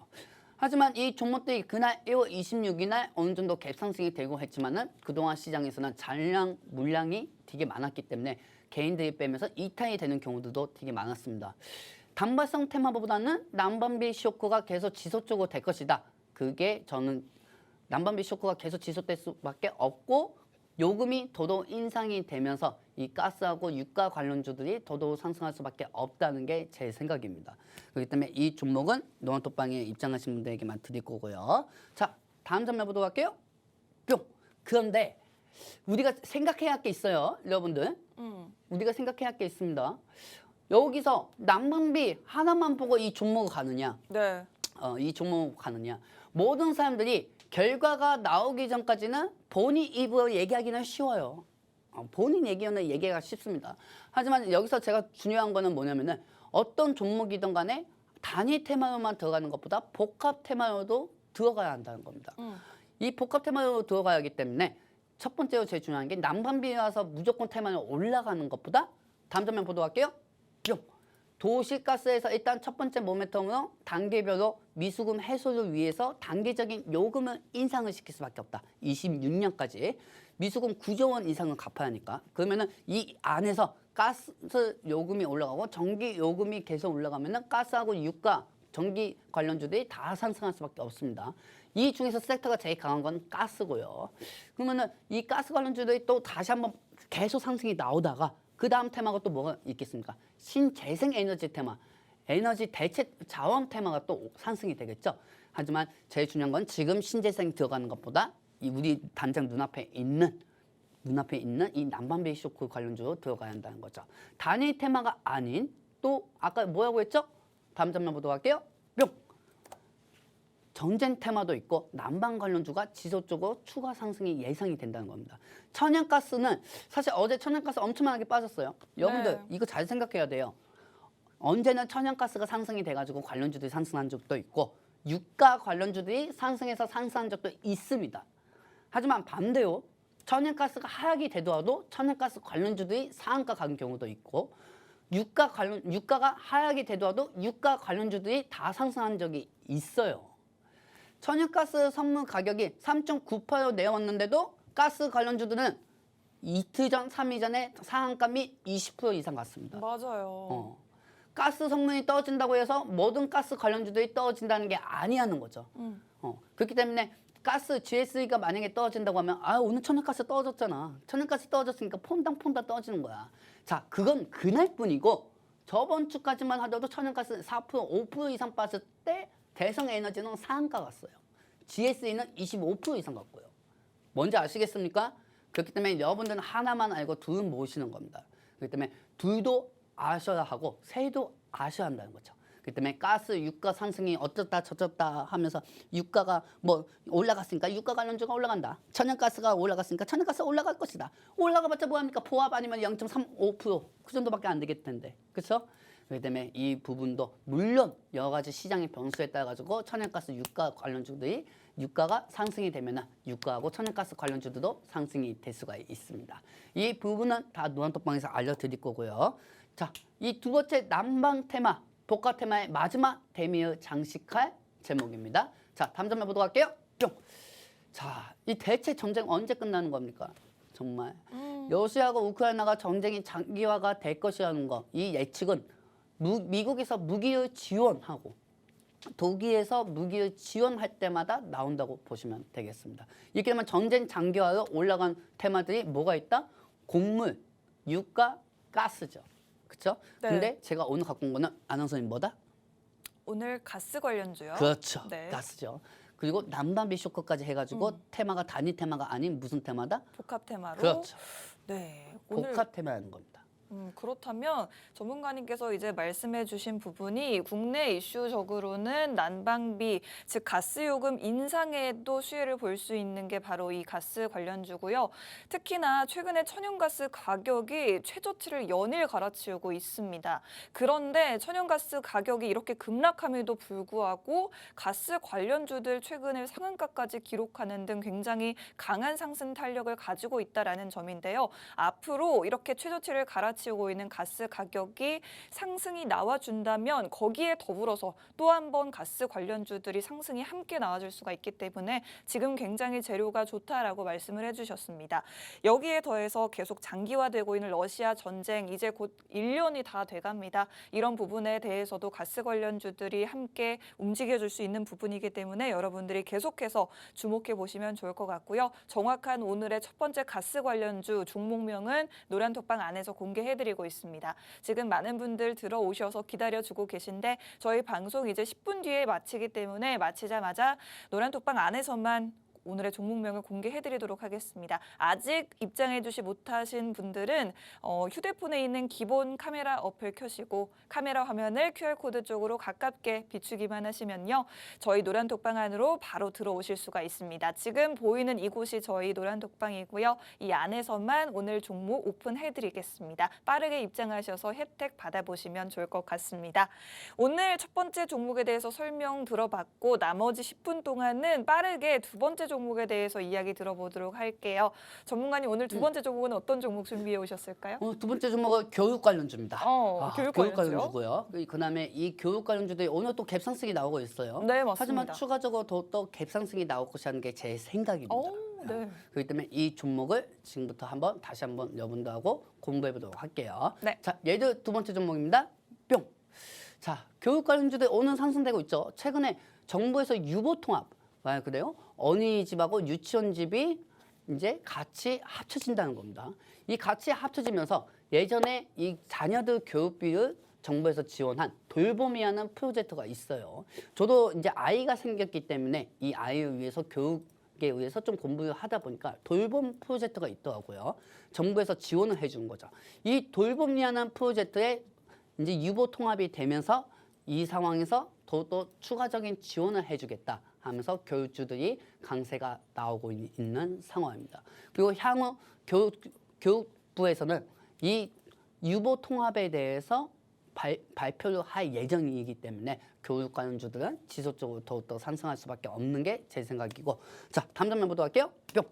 하지만 이 종목들이 그날 1월 26일 날 어느 정도 갭 상승이 되고 했지만은 그동안 시장에서는 잔량 물량이 되게 많았기 때문에 개인들이 빼면서 이탈이 되는 경우들도 되게 많았습니다. 단발성 테마보다는 난방비 쇼크가 계속 지속적으로 될 것이다. 그게 저는 난방비 쇼크가 계속 지속될 수밖에 없고 요금이 더더욱 인상이 되면서 이 가스하고 유가 관련주들이 더더욱 상승할 수밖에 없다는 게 제 생각입니다. 그렇기 때문에 이 종목은 노안톡방에 입장하신 분들에게만 드릴 거고요. 자, 다음 장면 보도록 할게요. 뿅. 그런데 우리가 생각해야 할 게 있어요, 여러분들. 우리가 생각해야 할 게 있습니다. 여기서 난방비 하나만 보고 이 종목을 가느냐? 네. 이 종목 가느냐. 모든 사람들이 결과가 나오기 전까지는 본인 입으로 얘기하기는 쉬워요. 본인 얘기는 얘기가 쉽습니다. 하지만 여기서 제가 중요한 거는 뭐냐면은 어떤 종목이든 간에 단위 테마로만 들어가는 것보다 복합 테마로도 들어가야 한다는 겁니다. 이 복합 테마로 들어가야 하기 때문에 첫 번째로 제일 중요한 게 난방비라서 무조건 테마로 올라가는 것보다 다음 장면 보도록 할게요. 뿅. 도시가스에서 일단 첫 번째 모멘텀으로 단계별로 미수금 해소를 위해서 단계적인 요금을 인상을 시킬 수밖에 없다. 26년까지 미수금 9조 원 이상은 갚아야 하니까. 그러면은 이 안에서 가스 요금이 올라가고 전기 요금이 계속 올라가면은 가스하고 유가, 전기 관련주들이 다 상승할 수밖에 없습니다. 이 중에서 섹터가 제일 강한 건 가스고요. 그러면은 이 가스 관련주들이 또 다시 한번 계속 상승이 나오다가 그 다음 테마가 또 뭐가 있겠습니까? 신재생 에너지 테마, 에너지 대체 자원 테마가 또 상승이 되겠죠. 하지만 제일 중요한 건 지금 신재생 들어가는 것보다 이 우리 당장 눈앞에 있는 이 난방비 쇼크 관련주로 들어가야 한다는 거죠. 단일 테마가 아닌 또 아까 뭐라고 했죠? 다음 장면 보도록 할게요. 뿅. 전쟁 테마도 있고 난방 관련주가 지속적으로 추가 상승이 예상이 된다는 겁니다. 천연가스는 사실 어제 천연가스 엄청나게 빠졌어요. 여러분들 이거 잘 생각해야 돼요. 언제는 천연가스가 상승이 돼가지고 관련주들이 상승한 적도 있고 유가 관련주들이 상승해서 상승한 적도 있습니다. 하지만 반대로 천연가스가 하락이 되더라도 천연가스 관련주들이 상한가 간 경우도 있고 유가가 하락이 되더라도 유가 관련주들이 다 상승한 적이 있어요. 천연가스 선물 가격이 3.98로 내려왔는데도 가스 관련주들은 이틀 전, 3일 전에 상한가이 20% 이상 갔습니다. 맞아요. 가스 성능이 떨어진다고 해서 모든 가스 관련주들이 떨어진다는 게 아니라는 거죠. 그렇기 때문에 가스 GSE가 만약에 떨어진다고 하면 오늘 천연가스 떨어졌잖아. 천연가스 떨어졌으니까 폰당 떨어지는 거야. 자, 그건 그날뿐이고 저번 주까지만 하더라도 천연가스 4%, 5% 이상 빠졌을 때 대성에너지는 상한가 갔어요. GSE는 25% 이상 갔고요. 뭔지 아시겠습니까? 그렇기 때문에 여러분들은 하나만 알고 둘은 모르시는 겁니다. 그렇기 때문에 둘도 아셔야 하고 셋도 아셔야 한다는 거죠. 그렇기 때문에 가스 유가 상승이 어쩌다 저쩌다 하면서 유가가 뭐 올라갔으니까 유가 관련주가 올라간다. 천연가스가 올라갔으니까 천연가스 올라갈 것이다. 올라가봤자 뭐합니까? 포합 아니면 0.35%그 정도밖에 안 되겠 텐데. 그렇죠? 그렇기 때문에 이 부분도 물론 여러 가지 시장의 변수에 따라 가지고 천연가스 유가 관련주들이 유가가 상승이 되면 유가하고 천연가스 관련주들도 상승이 될 수가 있습니다. 이 부분은 다 노안톡방에서 알려드릴 거고요. 자, 이 두 번째 난방 테마, 복합 테마의 마지막 대미를 장식할 제목입니다. 자, 다음 장면 보도록 할게요. 뿅. 자, 이 대체 전쟁 언제 끝나는 겁니까? 정말 러시아하고 우크라이나가 전쟁이 장기화가 될 것이라는 거, 이 예측은 미국에서 무기를 지원하고 독일에서 무기를 지원할 때마다 나온다고 보시면 되겠습니다. 이렇게 되면 전쟁 장기화로 올라간 테마들이 뭐가 있다? 곡물, 유가, 가스죠. 그렇죠? 네. 근데 제가 오늘 갖고 온 거는 아나운서님 뭐다? 오늘 가스 관련주요. 그렇죠. 네. 가스죠. 그리고 난방비 쇼크까지 해가지고 테마가 단위 테마가 아닌 무슨 테마다? 복합 테마로. 그렇죠. 네. 오늘 복합 테마라는 겁니다. 그렇다면 전문가님께서 이제 말씀해주신 부분이 국내 이슈적으로는 난방비, 즉 가스요금 인상에도 수혜를 볼 수 있는 게 바로 이 가스 관련주고요. 특히나 최근에 천연가스 가격이 최저치를 연일 갈아치우고 있습니다. 그런데 천연가스 가격이 이렇게 급락함에도 불구하고 가스 관련주들 최근에 상한가까지 기록하는 등 굉장히 강한 상승 탄력을 가지고 있다라는 점인데요. 앞으로 이렇게 최저치를 갈아치우고 있는 가스 가격이 상승이 나와준다면 거기에 더불어서 또 한 번 가스 관련주들이 상승이 함께 나와줄 수가 있기 때문에 지금 굉장히 재료가 좋다라고 말씀을 해주셨습니다. 여기에 더해서 계속 장기화되고 있는 러시아 전쟁 이제 곧 1년이 다 돼갑니다. 이런 부분에 대해서도 가스 관련주들이 함께 움직여줄 수 있는 부분이기 때문에 여러분들이 계속해서 주목해 보시면 좋을 것 같고요. 정확한 오늘의 첫 번째 가스 관련주 종목명은 노란톡방 안에서 공개해드리고 있습니다. 지금 많은 분들 들어오셔서 기다려주고 계신데 저희 방송 이제 10분 뒤에 마치기 때문에 마치자마자 노란톡방 안에서만 오늘의 종목명을 공개해드리도록 하겠습니다. 아직 입장해주시 못하신 분들은 휴대폰에 있는 기본 카메라 어플 켜시고 카메라 화면을 QR코드 쪽으로 가깝게 비추기만 하시면요. 저희 노란톡방 안으로 바로 들어오실 수가 있습니다. 지금 보이는 이곳이 저희 노란톡방이고요. 이 안에서만 오늘 종목 오픈해드리겠습니다. 빠르게 입장하셔서 혜택 받아보시면 좋을 것 같습니다. 오늘 첫 번째 종목에 대해서 설명 들어봤고 나머지 10분 동안은 빠르게 두 번째 종목에 대해서 이야기 들어보도록 할게요. 전문가님 오늘 두 번째 종목은 어떤 종목 준비해 오셨을까요? 두 번째 종목은 교육 관련주입니다. 교육 교육 관련주요? 관련주고요. 그다음에 이 교육 관련주들이 오늘 또 갭상승이 나오고 있어요. 네, 맞습니다. 하지만 추가적으로 또 갭상승이 나올 것이라는 게 제 생각입니다. 네. 그렇기 때문에 이 종목을 지금부터 다시 한번 여러분들하고 공부해 보도록 할게요. 네. 자, 얘도 두 번째 종목입니다. 뿅. 자, 교육 관련주들 오늘 상승되고 있죠. 최근에 정부에서 유보통합, 그래요? 어린이집하고 유치원집이 이제 같이 합쳐진다는 겁니다. 이 같이 합쳐지면서 예전에 이 자녀들 교육비를 정부에서 지원한 돌봄이라는 프로젝트가 있어요. 저도 이제 아이가 생겼기 때문에 이 아이를 위해서 교육에 의해서 좀 공부를 하다 보니까 돌봄 프로젝트가 있더라고요. 정부에서 지원을 해주는 거죠. 이 돌봄이라는 프로젝트에 이제 유보 통합이 되면서 이 상황에서 더 추가적인 지원을 해주겠다 하면서 교육주들이 강세가 나오고 있는 상황입니다. 그리고 향후 교육부에서는 이 유보 통합에 대해서 발표를 할 예정이기 때문에 교육 관련주들은 지속적으로 더욱더 상승할 수밖에 없는 게 제 생각이고, 자, 다음 장면 보도록 할게요. 뿅.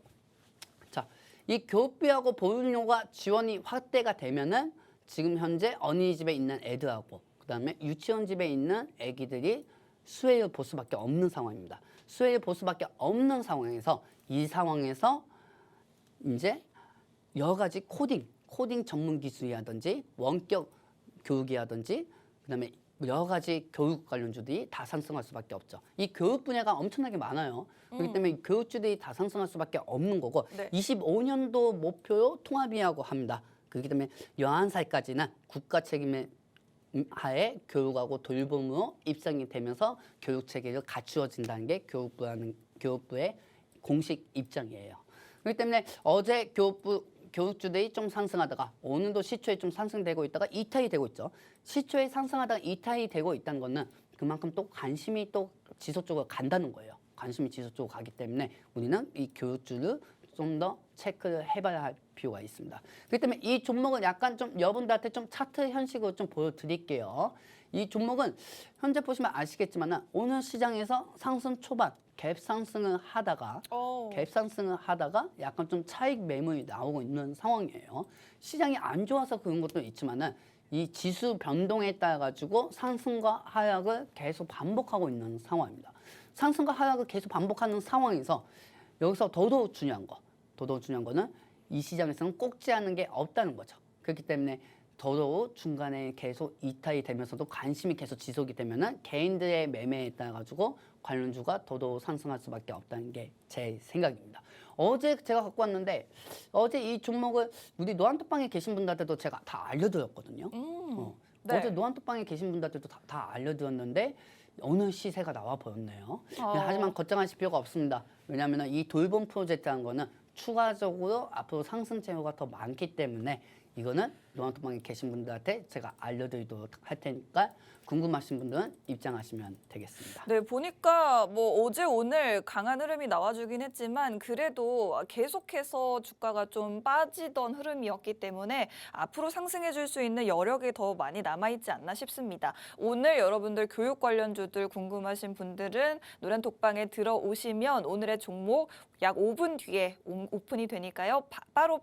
자, 이 교육비하고 보육료가 지원이 확대가 되면은 지금 현재 어린이집에 있는 애들하고 그다음에 유치원집에 있는 애기들이 수혜를 볼 수밖에 없는 상황입니다. 수혜를 볼 수밖에 없는 상황에서 이 상황에서 이제 여러 가지 코딩 전문 기술이라든지 원격 교육이라든지 그다음에 여러 가지 교육 관련주들이 다 상승할 수밖에 없죠. 이 교육 분야가 엄청나게 많아요. 그렇기 때문에 교육주들이 다 상승할 수밖에 없는 거고 네. 25년도 목표로 통합이라고 합니다. 그렇기 때문에 11살까지는 국가 책임의 하에 교육하고 돌봄으로 입상이 되면서 교육 체계를 갖추어진다는 게 교육부의 공식 입장이에요. 그렇기 때문에 어제 교육주들이 좀 상승하다가 오늘도 시초에 좀 상승되고 있다가 이탈이 되고 있죠. 시초에 상승하다가 이탈이 되고 있다는 거는 그만큼 또 관심이 또 지속적으로 간다는 거예요. 관심이 지속적으로 가기 때문에 우리는 이 교육주를 좀 더 체크를 해봐야 할 필요가 있습니다. 그렇기 때문에 이 종목은 약간 좀 여러분들한테 좀 차트 현식으로 좀 보여드릴게요. 이 종목은 현재 보시면 아시겠지만 오늘 시장에서 상승 초반 갭 상승을 하다가 약간 좀 차익 매물이 나오고 있는 상황이에요. 시장이 안 좋아서 그런 것도 있지만은 이 지수 변동에 따라 가지고 상승과 하락을 계속 반복하고 있는 상황입니다. 상승과 하락을 계속 반복하는 상황에서 여기서 더더욱 중요한 거는 이 시장에서는 꼭지 않는 게 없다는 거죠. 그렇기 때문에 더더욱 중간에 계속 이탈이 되면서도 관심이 계속 지속이 되면은 개인들의 매매에 따라 가지고 관련주가 더더욱 상승할 수밖에 없다는 게 제 생각입니다. 어제 제가 갖고 왔는데 어제 이 종목을 우리 노안톡방에 계신 분들한테도 제가 다 알려드렸거든요. 네. 어제 노안톡방에 계신 분들한테도 다 알려드렸는데 오늘 시세가 나와 보였네요. 하지만 걱정하실 필요가 없습니다. 왜냐하면 이 돌봄 프로젝트라는 거는 추가적으로 앞으로 상승 재료가 더 많기 때문에 이거는 노란톡방에 계신 분들한테 제가 알려드리도록 할 테니까 궁금하신 분들은 입장하시면 되겠습니다. 네, 보니까 뭐 어제 오늘 강한 흐름이 나와주긴 했지만 그래도 계속해서 주가가 좀 빠지던 흐름이었기 때문에 앞으로 상승해 줄 수 있는 여력이 더 많이 남아있지 않나 싶습니다. 오늘 여러분들 교육 관련주들 궁금하신 분들은 노란톡방에 들어오시면 오늘의 종목 약 5분 뒤에 오픈이 되니까요. 바로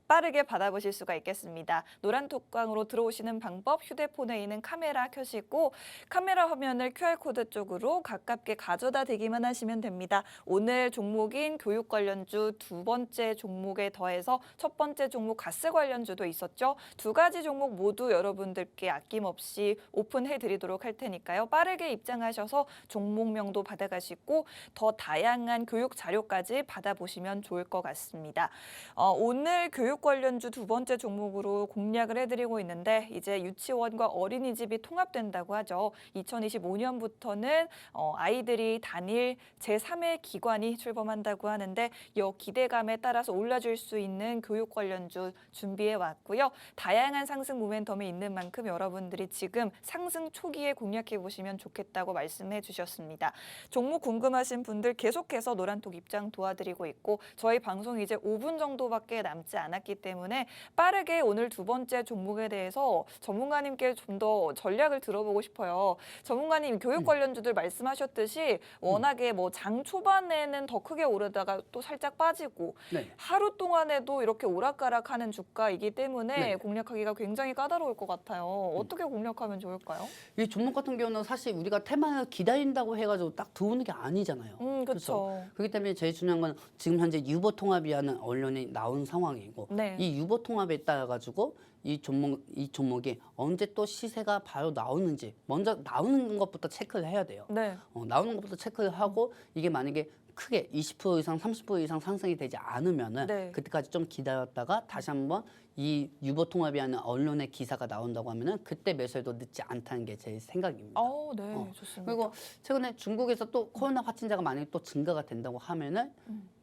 빠르게 받아보실 수가 있겠습니다. 노란톡방으로 들어오시는 방법, 휴대폰에 있는 카메라 켜시고 카메라 화면을 QR코드 쪽으로 가깝게 가져다 대기만 하시면 됩니다. 오늘 종목인 교육 관련주 두 번째 종목에 더해서 첫 번째 종목 가스 관련주도 있었죠. 두 가지 종목 모두 여러분들께 아낌없이 오픈해 드리도록 할 테니까요. 빠르게 입장하셔서 종목명도 받아가시고 더 다양한 교육 자료까지 받아보시면 좋을 것 같습니다. 오늘 교육 관련주 두 번째 종목으로 공략을 해드리고 있는데 이제 유치원과 어린이집이 통합된다고 하죠. 2025년부터는 아이들이 다닐 제3의 기관이 출범한다고 하는데 이 기대감에 따라서 올라줄 수 있는 교육 관련주 준비해 왔고요. 다양한 상승 모멘텀이 있는 만큼 여러분들이 지금 상승 초기에 공략해 보시면 좋겠다고 말씀해 주셨습니다. 종목 궁금하신 분들 계속해서 노란톡 입장 도와드리고 있고 저희 방송 이제 5분 정도밖에 남지 않았기 때문에 빠르게 오늘 두 번째 종목에 대해서 전문가님께 좀 더 전략을 들어보고 싶어요. 전문가님 교육 관련주들 말씀하셨듯이 워낙에 뭐 장 초반에는 더 크게 오르다가 또 살짝 빠지고 네. 하루 동안에도 이렇게 오락가락하는 주가이기 때문에 네. 공략하기가 굉장히 까다로울 것 같아요. 어떻게 공략하면 좋을까요? 이 종목 같은 경우는 사실 우리가 테마를 기다린다고 해가지고 딱 들어오는 게 아니잖아요. 그렇죠. 그렇기 때문에 제일 중요한 건 지금 현재 유보통합이라는 언론이 나온 상황이고 네. 이 유보통합에 따라 가지고 이 종목이 언제 또 시세가 바로 나오는지 먼저 나오는 것부터 체크를 해야 돼요. 네. 나오는 것부터 체크를 하고 이게 만약에 크게 20% 이상, 30% 이상 상승이 되지 않으면은 네. 그때까지 좀 기다렸다가 다시 한번 이 유보통합이라는 언론의 기사가 나온다고 하면은 그때 매수해도 늦지 않다는 게 제 생각입니다. 네, 좋습니다. 그리고 최근에 중국에서 또 코로나 확진자가 만약에 또 증가가 된다고 하면은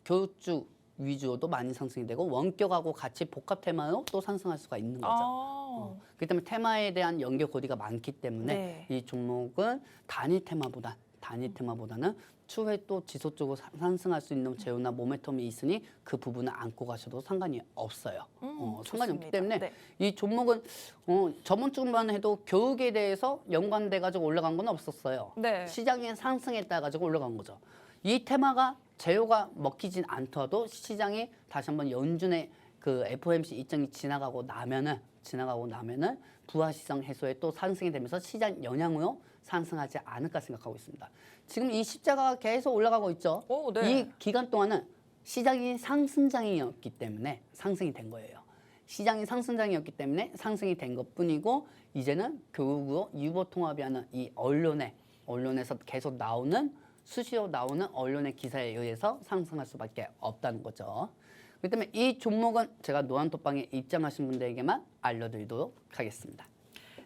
교육주 위주로도 많이 상승이 되고 원격하고 같이 복합 테마로 또 상승할 수가 있는 거죠. 그렇기 때문에 테마에 대한 연결고리가 많기 때문에 네. 이 종목은 단위 테마보다는 추후에 또 지속적으로 상승할 수 있는 재료나 모멘텀이 있으니 그 부분을 안고 가셔도 상관이 없어요. 상관이 없기 좋습니다. 때문에 네. 이 종목은 저번 주만 해도 교육에 대해서 연관돼 가지고 올라간 건 없었어요. 네. 시장의 상승에 따라 가지고 올라간 거죠. 이 테마가 재료가 먹히진 않더라도 시장이 다시 한번 연준의 그 FOMC 일정이 지나가고 나면은 부하시장 해소에 또 상승이 되면서 시장 영향으로 상승하지 않을까 생각하고 있습니다. 지금 이 십자가가 계속 올라가고 있죠. 네. 이 기간 동안은 시장이 상승장이었기 때문에 상승이 된 거예요. 시장이 상승장이었기 때문에 상승이 된 것뿐이고 이제는 교육으로 유보통합이라는 이 언론에서 계속 나오는 수시로 나오는 언론의 기사에 의해서 상승할 수밖에 없다는 거죠. 그렇기 때문에 이 종목은 제가 노란톡방에 입장하신 분들에게만 알려드리도록 하겠습니다.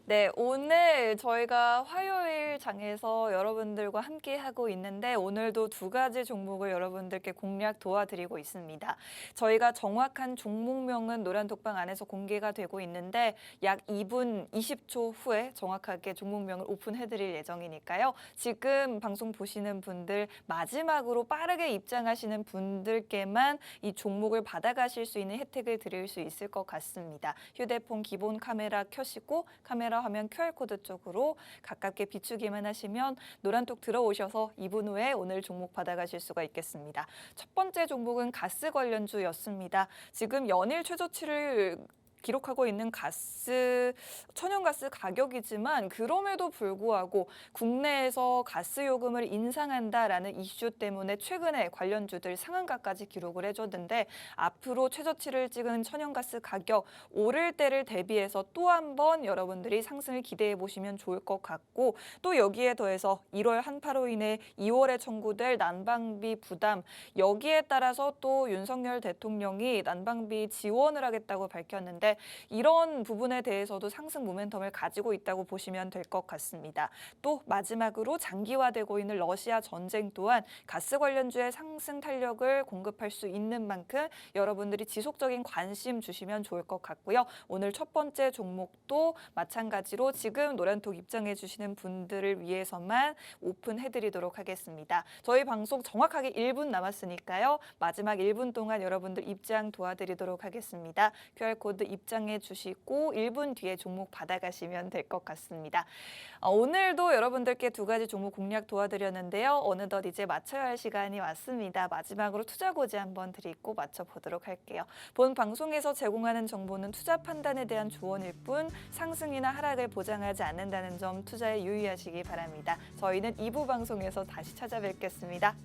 네, 오늘 저희가 화요일 장에서 여러분들과 함께 하고 있는데 오늘도 두 가지 종목을 여러분들께 공략 도와드리고 있습니다. 저희가 정확한 종목명은 노란톡방 안에서 공개가 되고 있는데 약 2분 20초 후에 정확하게 종목명을 오픈해드릴 예정이니까요. 지금 방송 보시는 분들 마지막으로 빠르게 입장하시는 분들께만 이 종목을 받아가실 수 있는 혜택을 드릴 수 있을 것 같습니다. 휴대폰 기본 카메라 켜시고 카메라 화면 QR코드 쪽으로 가깝게 비추기만 하시면 노란톡 들어오셔서 2분 후에 오늘 종목 받아가실 수가 있겠습니다. 첫 번째 종목은 가스 관련주였습니다. 지금 연일 최저치를 기록하고 있는 천연가스 가격이지만 그럼에도 불구하고 국내에서 가스 요금을 인상한다라는 이슈 때문에 최근에 관련주들 상한가까지 기록을 해줬는데 앞으로 최저치를 찍은 천연가스 가격 오를 때를 대비해서 또 한 번 여러분들이 상승을 기대해 보시면 좋을 것 같고 또 여기에 더해서 1월 한파로 인해 2월에 청구될 난방비 부담 여기에 따라서 또 윤석열 대통령이 난방비 지원을 하겠다고 밝혔는데 있는데 이런 부분에 대해서도 상승 모멘텀을 가지고 있다고 보시면 될 것 같습니다. 또 마지막으로 장기화되고 있는 러시아 전쟁 또한 가스 관련주의 상승 탄력을 공급할 수 있는 만큼 여러분들이 지속적인 관심 주시면 좋을 것 같고요. 오늘 첫 번째 종목도 마찬가지로 지금 노란톡 입장해 주시는 분들을 위해서만 오픈해드리도록 하겠습니다. 저희 방송 정확하게 1분 남았으니까요. 마지막 1분 동안 여러분들 입장 도와드리도록 하겠습니다. QR코드 입장해 주시고 1분 뒤에 종목 받아가시면 될 것 같습니다. 오늘도 여러분들께 두 가지 종목 공략 도와드렸는데요. 어느덧 이제 맞춰야 할 시간이 왔습니다. 마지막으로 투자 고지 한번 드리고 맞춰보도록 할게요. 본 방송에서 제공하는 정보는 투자 판단에 대한 조언일 뿐 상승이나 하락을 보장하지 않는다는 점 투자에 유의하시기 바랍니다. 저희는 2부 방송에서 다시 찾아뵙겠습니다.